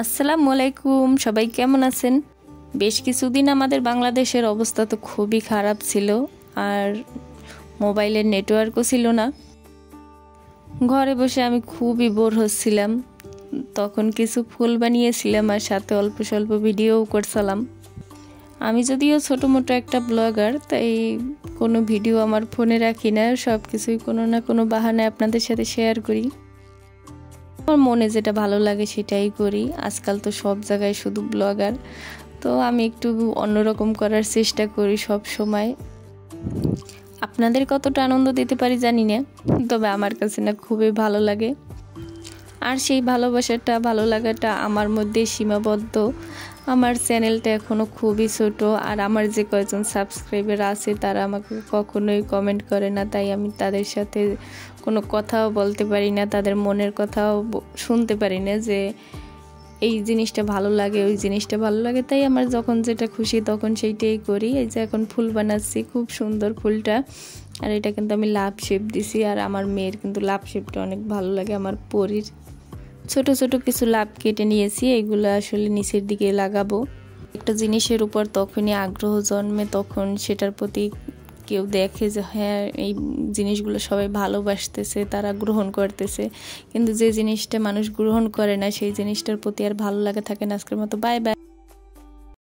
আসসালামু আলাইকুম, সবাই কেমন আছেন? বেশ কিছুদিন আমাদের বাংলাদেশের অবস্থা তো খুবই খারাপ ছিল, আর মোবাইলের নেটওয়ার্কও ছিল না। ঘরে বসে আমি খুবই বোর হচ্ছিলাম। তখন কিছু ফুল বানিয়েছিলাম আর সাথে অল্প স্বল্প ভিডিওও করছিলাম। আমি যদিও ছোটো মোটো একটা ব্লগার, তাই কোনো ভিডিও আমার ফোনে রাখি না, সব কিছুই কোনো না কোনো বাহানায় আপনাদের সাথে শেয়ার করি। আমার মনে যেটা ভালো লাগে সেটাই করি। আজকাল তো সব জায়গায় শুধু ব্লগার, তো আমি একটু অন্যরকম করার চেষ্টা করি সব সময়। আপনাদের কতটা আনন্দ দিতে পারি জানি না, তবে আমার কাছে না খুবই ভালো লাগে। আর সেই ভালোবাসাটা ভালো লাগাটা আমার মধ্যে সীমাবদ্ধ। আমার চ্যানেলটা এখনও খুবই ছোট, আর আমার যে কয়েকজন সাবস্ক্রাইবার আছে তারা আমাকে কখনোই কমেন্ট করে না, তাই আমি তাদের সাথে কোনো কথাও বলতে পারি না, তাদের মনের কথাও শুনতে পারি না যে এই জিনিসটা ভালো লাগে ওই জিনিসটা ভালো লাগে। তাই আমার যখন যেটা খুশি তখন সেইটাই করি। এই যে এখন ফুল বানাচ্ছি, খুব সুন্দর ফুলটা, আর এটা কিন্তু আমি লাভ শেপ দিছি। আর আমার মেয়ের কিন্তু লাভ শেপটা অনেক ভালো লাগে। আমার পরীর ছোট ছোট কিছু লাভ কেটে নিয়েছি, এগুলো আসলে নিচের দিকে লাগাবো। একটা জিনিসের উপর তখনই আগ্রহ জন্মে, তখন সেটার প্রতি কেউ দেখে যে হ্যাঁ এই জিনিসগুলো সবাই ভালোবাসতেছে, তারা গ্রহণ করতেছে। কিন্তু যে জিনিসটা মানুষ গ্রহণ করে না সেই জিনিসটার প্রতি আর ভালো লাগা থাকে না। আজকের মতো বাই বাই।